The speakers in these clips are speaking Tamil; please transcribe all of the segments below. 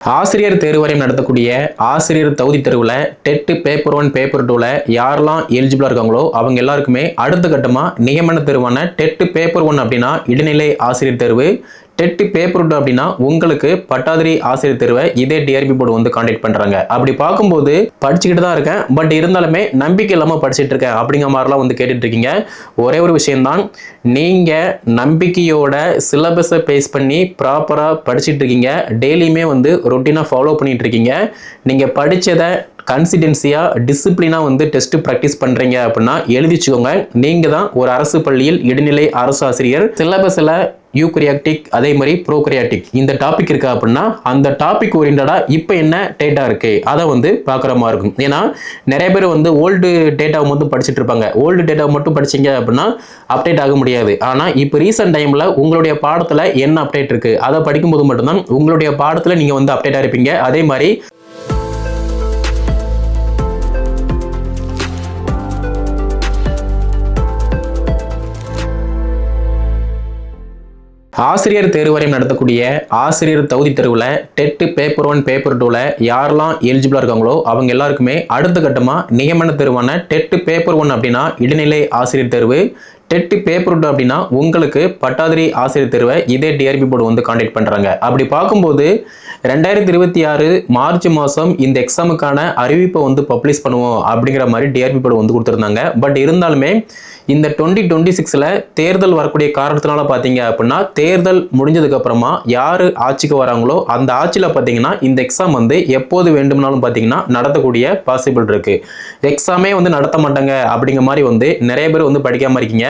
ஆசிரியர் தேர்வு வாரியம் நடத்தக்கூடிய ஆசிரியர் தகுதி தேர்வில் டெட் பேப்பர் 1 பேப்பர் 2ல யாரெல்லாம் எலிஜிபிளா இருக்காங்களோ அவங்க எல்லாருக்குமே அடுத்த கட்டமா நியமன தேர்வான டெட் பேப்பர் 1 அப்படின்னா இடைநிலை ஆசிரியர் தேர்வு, டெட் பேப்பர் 2 அப்படின்னா உங்களுக்கு பட்டாதிரி ஆசிரியர் தேர்வை இதே டிஆர்பி போர்டு வந்து கான்டாக்ட் பண்றாங்க. அப்படி பார்க்கும்போது படிச்சுக்கிட்டு தான் இருக்கேன், பட் இருந்தாலுமே நம்பிக்கை இல்லாம படிச்சுட்டு இருக்கேன் அப்படிங்கிற மாதிரிலாம் வந்து கேட்டுட்டு இருக்கீங்க. ஒரே ஒரு விஷயம்தான், நீங்க நம்பிக்கையோட சிலபஸை பேஸ் பண்ணி ப்ராப்பரா படிச்சுட்டு இருக்கீங்க, டெய்லியுமே வந்து ரொட்டீனா ஃபாலோ பண்ணிட்டு இருக்கீங்க. நீங்க படிச்சதை கன்சிடென்சியா டிசிப்ளினா வந்து டெஸ்ட் பிராக்டிஸ் பண்றீங்க அப்படின்னா எழுதிச்சுக்கோங்க, நீங்க தான் ஒரு அரசு பள்ளியில் இடைநிலை அரசு ஆசிரியர். சிலபஸ்ல யூக்ரியாட்டிக் அதே மாதிரி ப்ரோக்ரியாட்டிக் இந்த டாபிக் இருக்கா அப்படின்னா அந்த டாபிக் ஓரியன்டா இப்போ என்ன டேட்டா இருக்கு அதை வந்து பார்க்குற மாதிரி இருக்கும். ஏன்னா நிறைய பேர் வந்து ஓல்டு டேட்டாவை மட்டும் படிச்சுட்டு இருப்பாங்க. ஓல்டு டேட்டாவை மட்டும் படிச்சீங்க அப்படின்னா அப்டேட் ஆக முடியாது. ஆனால் இப்போ ரீசெண்ட் டைம்ல உங்களுடைய பாடத்தில் என்ன அப்டேட் இருக்கு அதை படிக்கும்போது மட்டும்தான் உங்களுடைய பாடத்தில் நீங்க வந்து அப்டேட்டா இருப்பீங்க. அதே மாதிரி ஆசிரியர் தேர்வு வாரியம் நடத்தக்கூடிய ஆசிரியர் தகுதி தேர்வில் டெட் பேப்பர் 1 பேப்பர் 2ல யாரெல்லாம் எலிஜிபிளா இருக்காங்களோ அவங்க எல்லாருக்குமே அடுத்த கட்டமா நியமன தேர்வான டெட் பேப்பர் 1 அப்படின்னா இடைநிலை ஆசிரியர் தேர்வு, டெட் பேப்பர் 2 அப்படின்னா உங்களுக்கு பட்டாதிரி ஆசிரியர் தேர்வை இதே டிஆர்பி போர்டு வந்து கான்டாக்ட் பண்றாங்க. அப்படி பார்க்கும்போது 2026 மார்ச் மாதம் இந்த எக்ஸாமுக்கான அறிவிப்பை வந்து பப்ளிஷ் பண்ணுவோம் அப்படிங்கிற மாதிரி டிஆர்பி போர்டு வந்து கொடுத்துருந்தாங்க. பட் இருந்தாலுமே இந்த 2026ல தேர்தல் வரக்கூடிய காரணத்தினால பார்த்தீங்க அப்படின்னா தேர்தல் முடிஞ்சதுக்கு அப்புறமா யாரு ஆட்சிக்கு வராங்களோ அந்த ஆட்சியில் பார்த்தீங்கன்னா இந்த எக்ஸாம் வந்து எப்போது வேண்டும்னாலும் பார்த்தீங்கன்னா நடத்தக்கூடிய பாசிபிள் இருக்கு. எக்ஸாமே வந்து நடத்த மாட்டாங்க அப்படிங்கிற மாதிரி வந்து நிறைய பேர் வந்து படிக்காம இருக்கீங்க.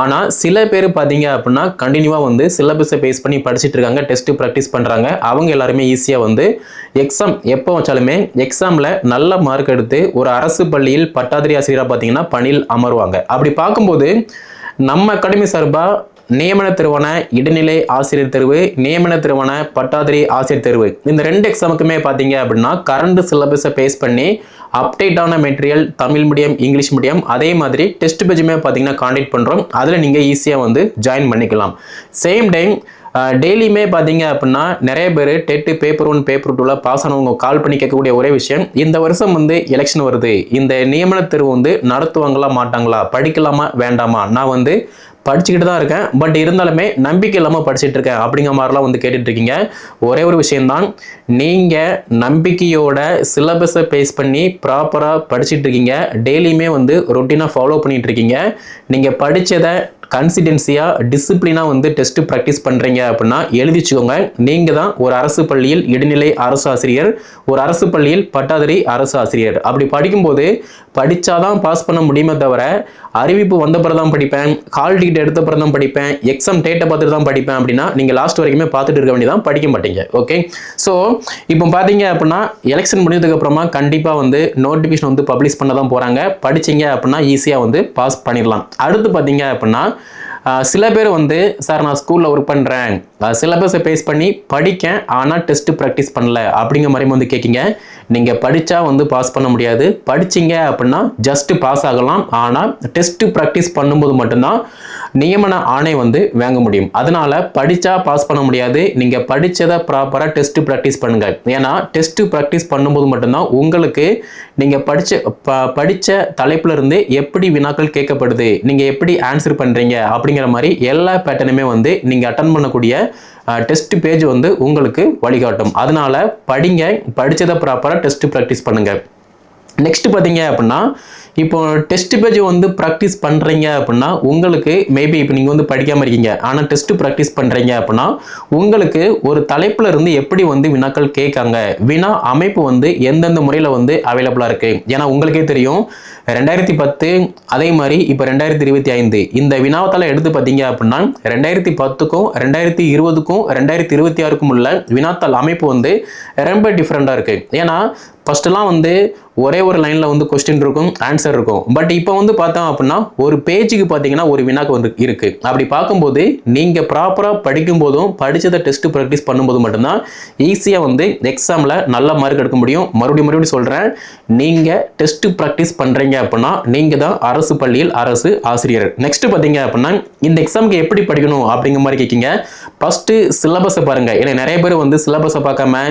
ஆனால் சில பேர் பார்த்தீங்க அப்படின்னா கண்டினியூவாக வந்து சிலபஸை பேஸ் பண்ணி படிச்சுட்டு இருக்காங்க, டெஸ்ட் ப்ராக்டிஸ் பண்ணுறாங்க. அவங்க எல்லாருமே ஈஸியாக வந்து எக்ஸாம் எப்போ வச்சாலுமே எக்ஸாமில் நல்ல மார்க் எடுத்து ஒரு அரசு பள்ளியில் பட்டாதிரி ஆசிரியராக பார்த்தீங்கன்னா பணியில் அமருவாங்க. அப்படி பார்க்கும்போது நம்ம அகாடமி சார்பாக நியமன தேர்வான இடைநிலை ஆசிரியர் தேர்வு, நியமன தேர்வான பட்டாதிரி ஆசிரியர் தேர்வு இந்த 2 எக்ஸாமுக்குமே பார்த்தீங்க அப்படின்னா கரண்ட் சிலபஸை பேஸ் பண்ணி அப்டேட்டான material Tamil medium English medium அதே மாதிரி டெஸ்ட் பேஜுமே பார்த்தீங்கன்னா கான்டாக்ட் பண்ணுறோம். அதில் நீங்கள் ஈஸியாக வந்து ஜாயின் பண்ணிக்கலாம். சேம் டைம் டெய்லியுமே பார்த்தீங்க அப்படின்னா நிறைய பேர் டெட் பேப்பர் 1 பேப்பர் 2ல பாஸ் ஆனவங்க கால் பண்ணி கேட்கக்கூடிய ஒரே விஷயம், இந்த வருஷம் வந்து எலெக்ஷன் வருது, இந்த நியமன தேர்வு வந்து நடத்துவாங்களா மாட்டாங்களா, படிக்கலாமா வேண்டாமா, நான் வந்து படிச்சுக்கிட்டு தான் இருக்கேன், பட் இருந்தாலுமே நம்பிக்கை இல்லாமல் படிச்சுட்டு இருக்கேன் அப்படிங்கிற மாதிரிலாம் வந்து கேட்டுட்டு இருக்கீங்க. ஒரே ஒரு விஷயம்தான், நீங்கள் நம்பிக்கையோட சிலபஸை பேஸ் பண்ணி ப்ராப்பராக படிச்சுட்டு இருக்கீங்க, டெய்லியுமே வந்து ரொட்டீனாக ஃபாலோ பண்ணிட்டு இருக்கீங்க, நீங்கள் படித்ததை கன்சிடென்சியா டிசிப்ளினா வந்து டெஸ்ட் பிராக்டிஸ் பண்றீங்க அப்படின்னா எழுதிச்சுக்கோங்க, நீங்க தான் ஒரு அரசு பள்ளியில் இடைநிலை அரசு ஆசிரியர், ஒரு அரசு பள்ளியில் பட்டாதிரி அரசு ஆசிரியர். அப்படி படிக்கும்போது படிச்சாதான் பாஸ் பண்ண முடியுமே தவிர அறிவிப்பு வந்த பிறகு தான் படிப்பேன், கால் டிக்கெட் எடுத்த பிறகு தான் படிப்பேன், எக்ஸாம் டேட்டை பார்த்துட்டு தான் படிப்பேன் அப்படின்னா நீங்க லாஸ்ட் வரைக்குமே பார்த்துட்டு இருக்க வேண்டியதான், படிக்க மாட்டீங்க. ஓகே, ஸோ இப்போ பார்த்தீங்க அப்படின்னா எலெக்ஷன் முடிஞ்சதுக்கு அப்புறமா கண்டிப்பா வந்து நோட்டிஃபிகேஷன் வந்து பப்ளிஷ் பண்ண தான் போறாங்க. படிச்சீங்க அப்படின்னா ஈஸியா வந்து பாஸ் பண்ணிடலாம். அடுத்து பார்த்தீங்க அப்படின்னா சில பேர் வந்து சார் நான் ஸ்கூலில் ஒர்க் பண்ணுறேன், சிலபஸை பேஸ் பண்ணி படிக்கேன் ஆனால் டெஸ்ட் ப்ராக்டிஸ் பண்ணல அப்படிங்கிற மாதிரி வந்து கேட்குங்க. நீங்கள் படித்தா வந்து பாஸ் பண்ண முடியாது, படிச்சிங்க அப்படின்னா ஜஸ்ட் பாஸ் ஆகலாம், ஆனால் டெஸ்ட் ப்ராக்டிஸ் பண்ணும்போது மட்டும்தான் நியமன ஆணை வந்து வாங்க முடியும். அதனால படித்தா பாஸ் பண்ண முடியாது, நீங்கள் படித்ததை ப்ராப்பராக டெஸ்ட் ப்ராக்டிஸ் பண்ணுங்க. ஏன்னா டெஸ்ட் ப்ராக்டிஸ் பண்ணும்போது மட்டும்தான் உங்களுக்கு நீங்கள் படித்த தலைப்புல இருந்து எப்படி வினாக்கள் கேட்கப்படுது, நீங்கள் எப்படி ஆன்சர் பண்ணுறீங்க அப்படிங்கிற மாதிரி எல்லா பேட்டர்னுமே வந்து நீங்கள் அட்டன் பண்ணக்கூடிய டெஸ்ட் பேஜ் வந்து உங்களுக்கு வழிகாட்டும். அதனால படிங்க, படித்ததை ப்ராப்பராக டெஸ்ட் ப்ராக்டிஸ் பண்ணுங்க. நெக்ஸ்ட் பார்த்தீங்க அப்படின்னா இப்போ டெஸ்ட் பேஜ் வந்து ப்ராக்டிஸ் பண்ணுறீங்க அப்படின்னா உங்களுக்கு மேபி இப்போ நீங்கள் வந்து படிக்காமல் இருக்கீங்க ஆனால் டெஸ்ட் ப்ராக்டிஸ் பண்ணுறீங்க அப்படின்னா உங்களுக்கு ஒரு தலைப்பில் இருந்து எப்படி வந்து வினாக்கள் கேட்காங்க, வினா அமைப்பு வந்து எந்தெந்த முறையில் வந்து அவைலபிளாக இருக்குது. ஏன்னா உங்களுக்கே தெரியும் 2010 அதே மாதிரி இப்போ 2025 இந்த வினாத்தால் எடுத்து பார்த்தீங்க அப்படின்னா 2010க்கும் 2020க்கும் 2026க்கும் உள்ள வினாத்தாள் அமைப்பு வந்து ரொம்ப டிஃப்ரெண்டாக இருக்குது. ஏன்னா ஃபர்ஸ்ட்லாம் வந்து ஒரே ஒரு லைனில் வந்து கொஸ்டின் இருக்கும், ஆன்சர் இருக்கும். பட் இப்போ வந்து பார்த்தோம் அப்படின்னா ஒரு பேஜுக்கு பார்த்தீங்கன்னா ஒரு வினாக்கு வந்து இருக்குது. அப்படி பார்க்கும்போது நீங்கள் ப்ராப்பராக படிக்கும் போதும் படித்ததை டெஸ்ட் ப்ராக்டிஸ் பண்ணும்போது மட்டும்தான் ஈஸியாக வந்து எக்ஸாமில் நல்ல மார்க் எடுக்க முடியும். மறுபடியும் சொல்கிறேன், நீங்கள் டெஸ்ட் ப்ராக்டிஸ் பண்ணுறீங்க அப்படின்னா நீங்கள் தான் அரசு பள்ளியில் அரசு ஆசிரியர். நெக்ஸ்ட் பார்த்தீங்க அப்படின்னா இந்த எக்ஸாமுக்கு எப்படி படிக்கணும் அப்படிங்கிற மாதிரி கேட்கிங்க. ஃபஸ்ட்டு சிலபஸை பாருங்கள். ஏன்னா நிறைய பேர் வந்து சிலபஸை பார்க்காம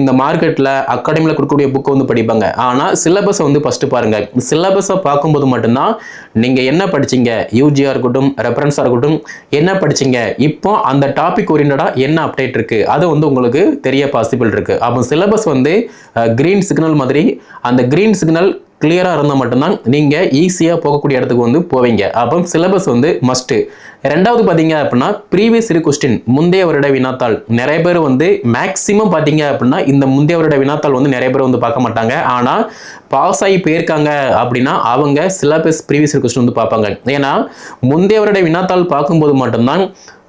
இந்த மார்க்கெட்டில் அகாடமியில் கொடுக்கக்கூடிய புக்கை வந்து படிப்பாங்க. ஆனால் சிலபஸை வந்து ஃபஸ்ட்டு பாருங்கள். சிலபஸை பார்க்கும்போது மட்டும்தான் நீங்கள் என்ன படிச்சீங்க, யூஜியாக இருக்கட்டும், ரெஃபரன்ஸாக இருக்கட்டும், என்ன படிச்சீங்க, இப்போ அந்த டாபிக் ஓரியன்டாக என்ன அப்டேட் இருக்குது, அது வந்து உங்களுக்கு தெரிய பாசிபிள் இருக்குது. அப்போ சிலபஸ் வந்து கிரீன் சிக்னல் மாதிரி, அந்த கிரீன் சிக்னல் கிளியராக இருந்தால் மட்டும்தான் நீங்கள் ஈஸியாக போகக்கூடிய இடத்துக்கு வந்து போவீங்க. அப்போ சிலபஸ் வந்து மஸ்ட்டு. ரெண்டாவது பார்த்தீங்க அப்படின்னா ப்ரீவியஸ் இயர் கொஸ்டின், முந்தைய வருட வினாத்தாள். நிறைய பேர் வந்து மேக்ஸிமம் பார்த்தீங்க அப்படின்னா இந்த முந்தைய வருட வினாத்தாள் வந்து நிறைய பேர் வந்து பார்க்க மாட்டாங்க. ஆனால் பாஸ் ஆகி போயிருக்காங்க அப்படின்னா அவங்க சிலபஸ் ப்ரீவியஸ் இயர் கொஸ்டின் வந்து பார்ப்பாங்க. ஏன்னா முந்தைய வருட வினாத்தாள் பார்க்கும்போது மட்டும்தான்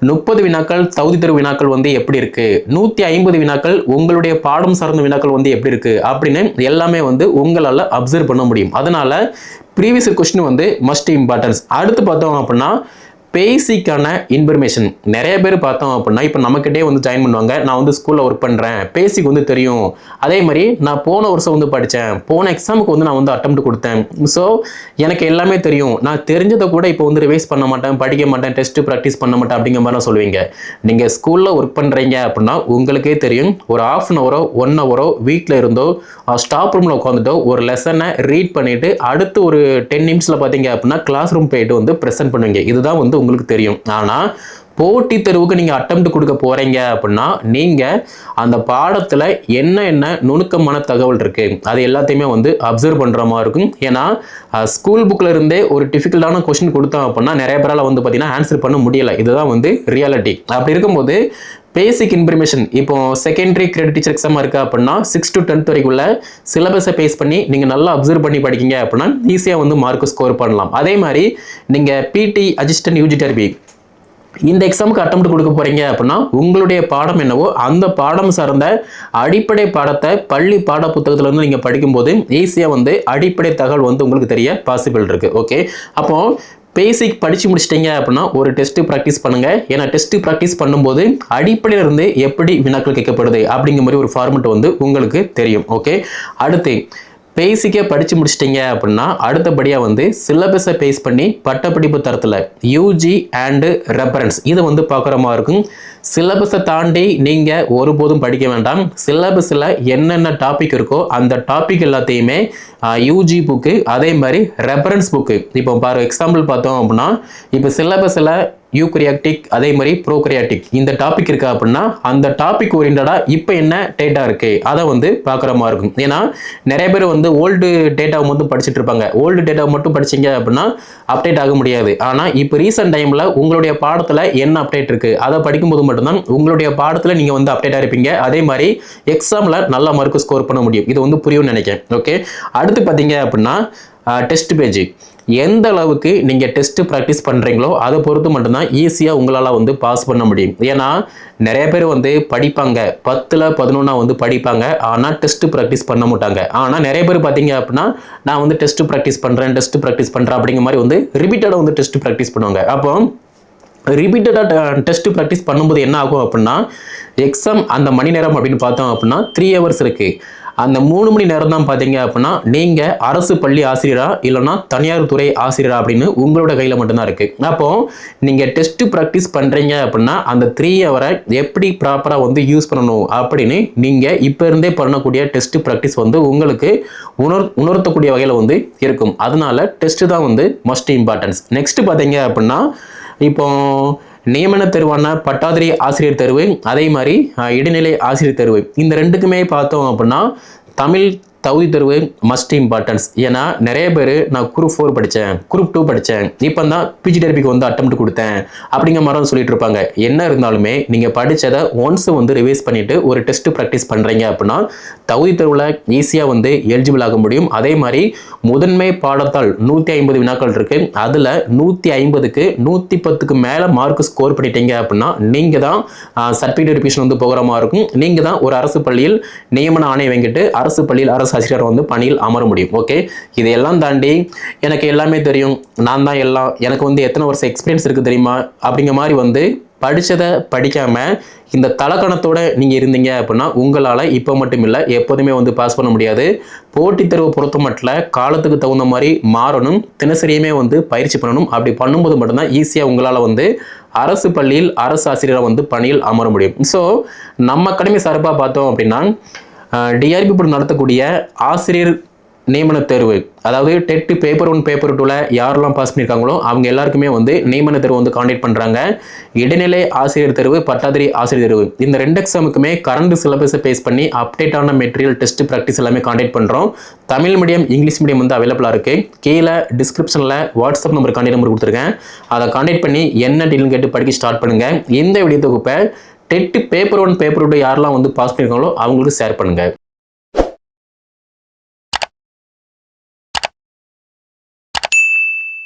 30 வினாக்கள் தகுதி தேர்வு வினாக்கள் வந்து எப்படி இருக்கு, 150 வினாக்கள் உங்களுடைய பாடம் சார்ந்த வினாக்கள் வந்து எப்படி இருக்கு அப்படின்னு எல்லாமே வந்து உங்களால் அப்சர்வ் பண்ண முடியும். அதனால ப்ரீவியஸ் இயர் கொஸ்டின் வந்து மஸ்ட் இம்பார்ட்டன்ஸ். அடுத்து பார்த்தோம் அப்படின்னா பேசிக்கான இன்ஃபர்மேஷன். நிறைய பேர் பார்த்தோம் அப்படின்னா இப்போ நம்மக்கிட்டே வந்து ஜாயின் பண்ணுவாங்க. நான் வந்து ஸ்கூலில் ஒர்க் பண்ணுறேன், பேசிக் வந்து தெரியும், அதே மாதிரி நான் போன வருஷம் வந்து படித்தேன், போன எக்ஸாமுக்கு வந்து நான் வந்து அட்டெம்ப்ட் கொடுத்தேன், ஸோ எனக்கு எல்லாமே தெரியும், நான் தெரிஞ்சதை கூட இப்போ வந்து ரிவைஸ் பண்ண மாட்டேன், படிக்க மாட்டேன், டெஸ்ட் ப்ராக்டிஸ் பண்ண மாட்டேன் அப்படிங்கிற மாதிரிலாம் சொல்லுவீங்க. நீங்கள் ஸ்கூலில் ஒர்க் பண்ணுறீங்க அப்படின்னா உங்களுக்கே தெரியும், ஒரு ½ அன் ஹவரோ 1 ஹவரோ வீட்டில் இருந்தோ ஸ்டாப் ரூமில் உட்காந்துட்டோ ஒரு லெசனை ரீட் பண்ணிவிட்டு அடுத்து ஒரு 10 நிமிஷத்தில் பார்த்தீங்க அப்படின்னா கிளாஸ் ரூம் போயிட்டு வந்து ப்ரெசென்ட் பண்ணுவீங்க. இதுதான் வந்து உங்களுக்கு தெரியும். ஆனால் போட்டி தேர்வுக்கு நீங்கள் அட்டெம்ப்ட் கொடுக்க போகிறீங்க அப்படின்னா நீங்கள் அந்த பாடத்தில் என்ன நுணுக்கமான தகவல் இருக்குது அது எல்லாத்தையுமே வந்து அப்சர்வ் பண்ணுற மாதிரி இருக்கும். ஏன்னா ஸ்கூல் புக்கில் இருந்தே ஒரு டிஃபிகல்ட்டான கொஸ்டின் கொடுத்தோம் அப்படின்னா நிறைய பேரால் வந்து பார்த்தீங்கன்னா ஆன்சர் பண்ண முடியலை. இதுதான் வந்து ரியாலிட்டி. அப்படி இருக்கும்போது பேசிக் இன்ஃபர்மேஷன், இப்போ செகண்டரி கிரெடிட் டீச்சர் எக்ஸாம் இருக்குது அப்படின்னா 6 to 10th வரைக்குள்ள சிலபஸை பேஸ் பண்ணி நீங்கள் நல்லா அப்சர்வ் பண்ணி படிக்கிங்க அப்படின்னா ஈஸியாக வந்து மார்க் ஸ்கோர் பண்ணலாம். அதே மாதிரி நீங்கள் பிடி அசிஸ்டன்ட் யூஜிடிஆர்பி இந்த எக்ஸாமுக்கு அட்டெம்ப்ட் கொடுக்க போறீங்க அப்படின்னா உங்களுடைய பாடம் என்னவோ அந்த பாடம் சார்ந்த அடிப்படை பாடத்தை பள்ளி பாட புத்தகத்துல இருந்து நீங்க படிக்கும்போது ஈஸியா வந்து அடிப்படை தகவல் வந்து உங்களுக்கு தெரிய பாசிபிள் இருக்கு. ஓகே, அப்போ பேசிக் படிச்சு முடிச்சிட்டீங்க அப்படின்னா ஒரு டெஸ்ட் ப்ராக்டிஸ் பண்ணுங்க. ஏன்னா டெஸ்ட் ப்ராக்டிஸ் பண்ணும்போது அடிப்படையில இருந்து எப்படி வினாக்கள் கேட்கப்படுது அப்படிங்கிற மாதிரி ஒரு ஃபார்மெட் வந்து உங்களுக்கு தெரியும். ஓகே, அடுத்து பேசிக்கே படித்து முடிச்சிட்டிங்க அப்படின்னா அடுத்தபடியாக வந்து சிலபஸை பேஸ் பண்ணி பட்டப்படிப்பு தரத்தில் யூஜி அண்டு ரெஃபரன்ஸ் இதை வந்து பார்க்குற மாதிரி இருக்கும். சிலபஸை தாண்டி நீங்கள் ஒருபோதும் படிக்க வேண்டாம். சிலபஸில் என்னென்ன டாபிக் இருக்கோ அந்த டாபிக் எல்லாத்தையுமே யூஜி புக்கு அதே மாதிரி ரெஃபரன்ஸ் புக்கு. இப்போ எக்ஸாம்பிள் பார்த்தோம் அப்படின்னா இப்போ சிலபஸில் யூக்ரியாட்டிக் அதே மாதிரி ப்ரோக்ரியாட்டிக் இந்த டாபிக் இருக்கா அப்படின்னா அந்த டாபிக் ஓரியன்டாக இப்போ என்ன டேட்டா இருக்குது அதை வந்து பார்க்குற மாதிரி இருக்கும். ஏன்னா நிறைய பேர் வந்து ஓல்டு டேட்டாவை மட்டும் படிச்சுட்டு இருப்பாங்க. ஓல்டு டேட்டாவை மட்டும் படிச்சிங்க அப்படின்னா அப்டேட் ஆக முடியாது. ஆனால் இப்போ ரீசெண்ட் டைமில் உங்களுடைய பாடத்தில் என்ன அப்டேட் இருக்குது அதை படிக்கும்போது மட்டும்தான் உங்களுடைய பாடத்தில் நீங்கள் வந்து அப்டேட்டாக இருப்பீங்க. அதே மாதிரி எக்ஸாமில் நல்ல மார்க் ஸ்கோர் பண்ண முடியும். இது வந்து புரியும்னு நினைக்கிறேன். ஓகே, அடுத்து பார்த்தீங்க அப்படின்னா டெஸ்ட் பேஜ் எந்த அளவுக்கு நீங்கள் டெஸ்ட் ப்ராக்டிஸ் பண்ணுறீங்களோ அதை பொறுத்து மட்டும்தான் ஈஸியாக உங்களால் வந்து பாஸ் பண்ண முடியும். ஏன்னா நிறைய பேர் வந்து படிப்பாங்க 10ல் 11 வந்து படிப்பாங்க, ஆனால் டெஸ்ட் ப்ராக்டிஸ் பண்ண மாட்டாங்க. ஆனால் நிறைய பேர் பார்த்தீங்க அப்படின்னா நான் வந்து டெஸ்ட் ப்ராக்டிஸ் பண்ணுறேன் அப்படிங்கிற மாதிரி வந்து ரிப்பீட்டடாக வந்து டெஸ்ட் ப்ராக்டிஸ் பண்ணுவாங்க. அப்போ ரிப்பீட்டடாக டெஸ்ட் ப்ராக்டிஸ் பண்ணும்போது என்ன ஆகும் அப்படின்னா எக்ஸாம் அந்த மணி நேரம் அப்படின்னு பார்த்தோம் அப்படின்னா 3 hours இருக்குது. அந்த 3 மணி நேரம் தான் பார்த்தீங்க அப்படின்னா நீங்கள் அரசு பள்ளி ஆசிரியரா இல்லைனா தனியார் துறை ஆசிரியரா அப்படின்னு உங்களோட கையில் மட்டும்தான் இருக்குது. அப்போது நீங்கள் டெஸ்ட் ப்ராக்டிஸ் பண்ணுறீங்க அப்படின்னா அந்த 3 hour எப்படி ப்ராப்பராக வந்து யூஸ் பண்ணணும் அப்படின்னு நீங்கள் இப்போ இருந்தே பண்ணக்கூடிய டெஸ்ட் ப்ராக்டிஸ் வந்து உங்களுக்கு உணர்த்தக்கூடிய வகையில் வந்து இருக்கும். அதனால டெஸ்ட்டு தான் வந்து மஸ்ட் இம்பார்ட்டன்ஸ். நெக்ஸ்ட் பார்த்தீங்க அப்படின்னா இப்போ நியமன தேர்வான பட்டாதிரி ஆசிரியர் தேர்வு அதே மாதிரி இடைநிலை ஆசிரியர் தேர்வு இந்த ரெண்டுக்குமே பார்த்தோம் அப்படின்னா தமிழ் தகுதி தேர்வு மஸ்ட் இம்பார்ட்டன்ஸ். ஏன்னா நிறைய பேர் நான் குரூப் 4 படித்தேன், குரூப் 2 படித்தேன், இப்போ தான் பிஜிடிஆர்பிக்கு வந்து அட்டெம்ப்ட் கொடுத்தேன் அப்படிங்கிற மாதிரி சொல்லிட்டு இருப்பாங்க. என்ன இருந்தாலுமே நீங்கள் படித்ததை ஒன்ஸ் வந்து ரிவைஸ் பண்ணிவிட்டு ஒரு டெஸ்ட் ப்ராக்டிஸ் பண்ணுறீங்க அப்படின்னா தகுதி தேர்வில் ஈஸியாக வந்து எலிஜிபிள் ஆக முடியும். அதே மாதிரி முதன்மை பாடத்தால் 150 வினாக்கள் இருக்குது. அதில் 150க்கு 110க்கு மேலே மார்க் ஸ்கோர் பண்ணிட்டீங்க அப்படின்னா நீங்கள் தான் சர்டிஃபிகேட் வெரிஃபிகேஷன் வந்து போகிற மாதிரி இருக்கும். நீங்கள் தான் ஒரு அரசு பள்ளியில் நியமன ஆணை வாங்கிட்டு அரசு பள்ளியில் அரசு ஆசிரியர் வந்து பணியில் அமர முடியும். ஓகே, இதையெல்லாம் தாண்டி எனக்கு எல்லாமே தெரியும், நான் தான் எல்லாம், எனக்கு வந்து எத்தனை வருஷம் எக்ஸ்பீரியன்ஸ் இருக்குது தெரியுமா அப்படிங்கிற மாதிரி வந்து படித்ததை படிக்காமல் இந்த தலக்கணத்தோடு நீங்கள் இருந்தீங்க அப்படின்னா உங்களால் இப்போ மட்டும் இல்லை எப்போதுமே வந்து பாஸ் பண்ண முடியாது. போட்டித் தேர்வு பொறுத்த மட்டும் காலத்துக்கு தகுந்த மாதிரி மாறணும், தினசரியுமே வந்து பயிற்சி பண்ணணும். அப்படி பண்ணும்போது மட்டும்தான் ஈஸியாக உங்களால் வந்து அரசு பள்ளியில் அரசு ஆசிரியராக வந்து பணியில் அமர முடியும். ஸோ நம்ம அகாடமி சார்பாக பார்த்தோம் அப்படின்னா டிஆர்பி போர்டு நடத்தக்கூடிய ஆசிரியர் நியமன தேர்வு, அதாவது டெட் பேப்பர் 1 பேப்பர் 2ல யாரெல்லாம் பாஸ் பண்ணியிருக்காங்களோ அவங்க எல்லாருக்குமே வந்து நியமன தேர்வு வந்து காண்டக்ட் பண்ணுறாங்க. இடைநிலை ஆசிரியர் தேர்வு, பட்டாதாரி ஆசிரியர் தேர்வு, இந்த 2 எக்ஸாமுக்குமே கரண்ட் சிலபஸை பேஸ் பண்ணி அப்டேட்டான மெட்டீரியல், டெஸ்ட், ப்ராக்டிஸ் எல்லாமே காண்டக்ட் பண்ணுறோம். தமிழ் மீடியம், இங்கிலீஷ் மீடியம் வந்து அவைலபிளாக இருக்குது. கீழே டிஸ்கிரிப்ஷனில் வாட்ஸ்அப் நம்பர், காண்டக்ட் நம்பர் கொடுத்துருக்கேன். அதை காண்டக்ட் பண்ணி என்ன டீல்னு கேட்டு படிக்க ஸ்டார்ட் பண்ணுங்கள். இந்த வீடியோ தொகுப்பை டெட் பேப்பர் 1 பேப்பர் 2 யாரெல்லாம் வந்து பாஸ் பண்ணியிருக்காங்களோ அவங்களுக்கு ஷேர் பண்ணுங்கள்.